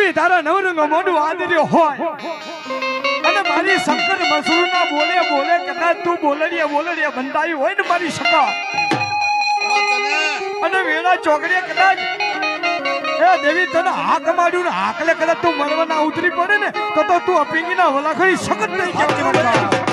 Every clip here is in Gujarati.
કદી તારા નવરંગ મોઢું આદર્યો હોય અને મારી શંકર મસરૂના બોલે બોલે કદાચ તું બોલડિયા બંધાયું હોય ને મારી સકા અને વેળા ચોકડીએ કદાચ એ દેવી તને હાક માર્યું ને હાકલે કદાચ તું મરવાના ઉતરી પડે ને તો તું અપિંગીના વલાખડી સખત નહીં કહેવાય.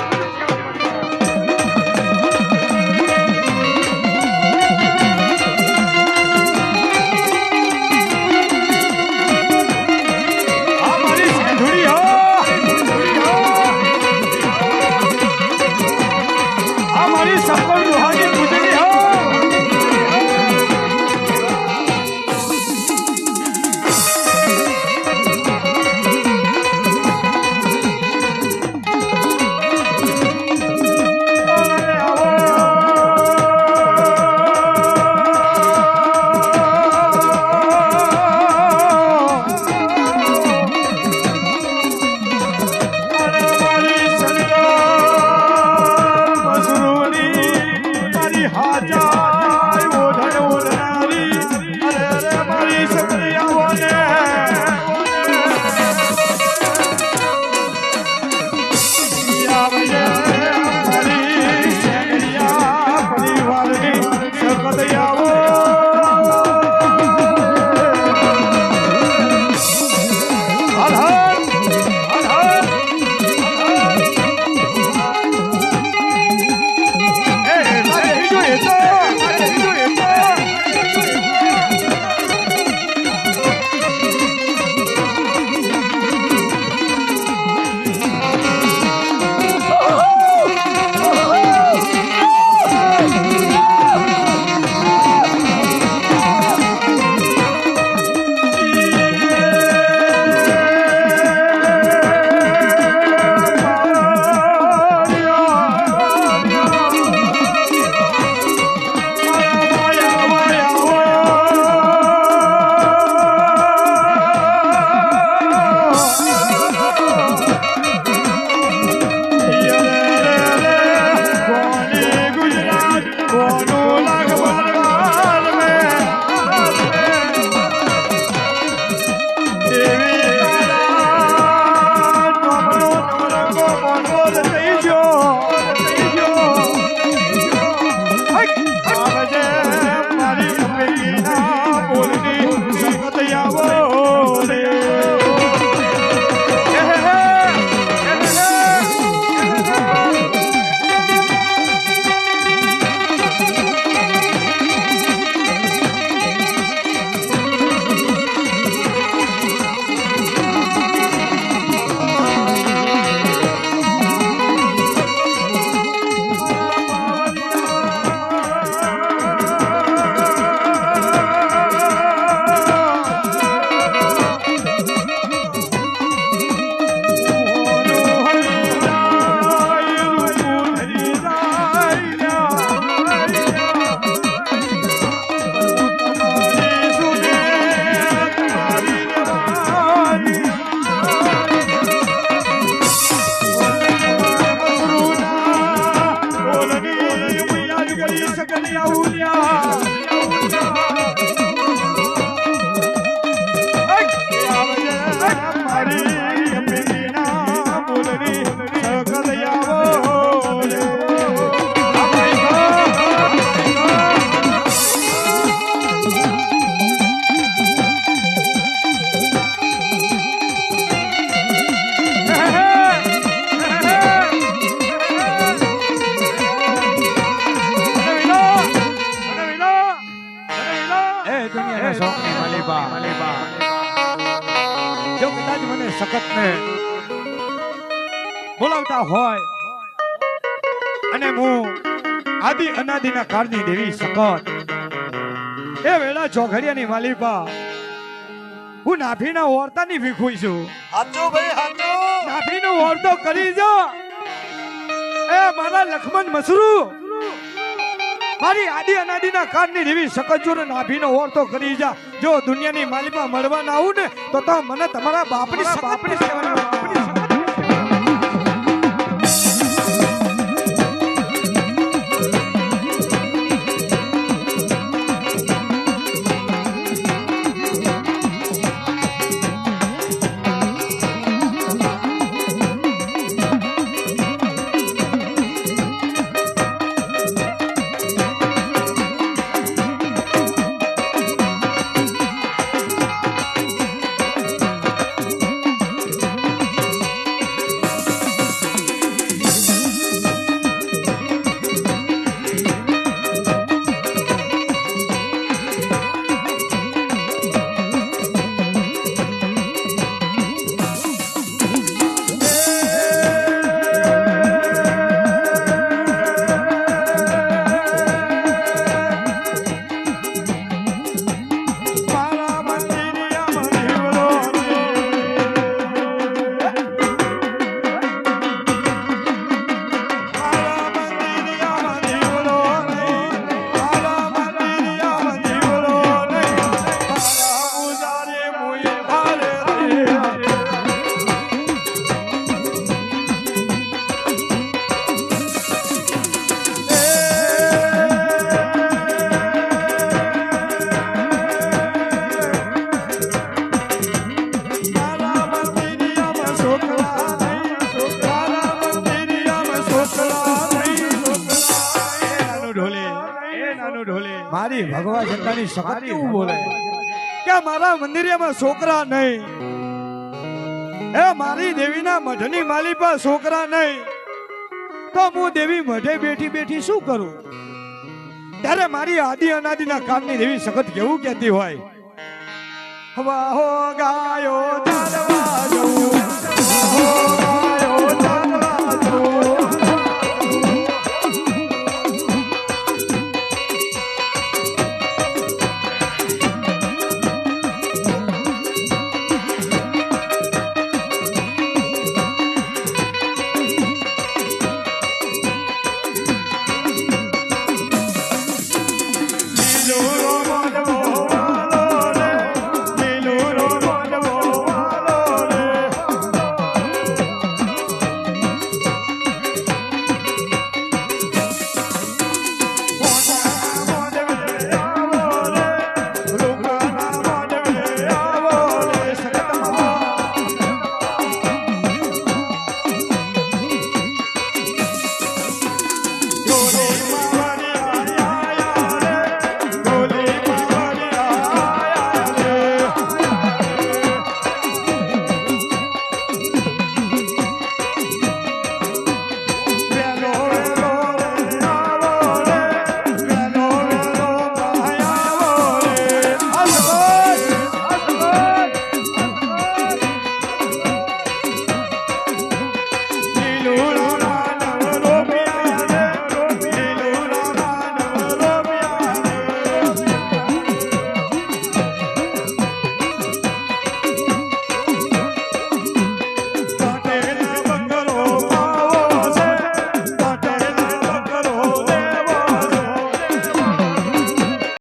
જો કદાચ મને સખત ને બોલાવતા હોય અને હું આદિ અનાદિના કાળની દેવી સખત એ વેળા ચોઘડિયાની માલિપા હું નાભીના ઓરતાની ભીખુઈ છું. હાચો ભાઈ હાચો, નાભીનો ઓરતો કરી જો એ મારા લખમણ મસરૂ મારી આદિ અનાદિના કાળની દેવી સકજોર નાભીનો ઓરતો કરી જા. જો દુનિયાની માલિપા મળવા ના આવું ને તો મને તમારા બાપની સેવાની મારી ભગવા જનતાની સખત કેવું બોલે કે મારા મંદિરમાં છોકરા નહીં, એ મારી દેવીના મઢની માલી પર છોકરા નહીં, તો હું દેવી મઢે બેઠી બેઠી શું કરું? ત્યારે મારી આદિ અનાદિના કામની દેવી સખત કેવું કહેતી હોય, વાહો ગાયો દરવાજો, વાહો ગાયો દરવાજો.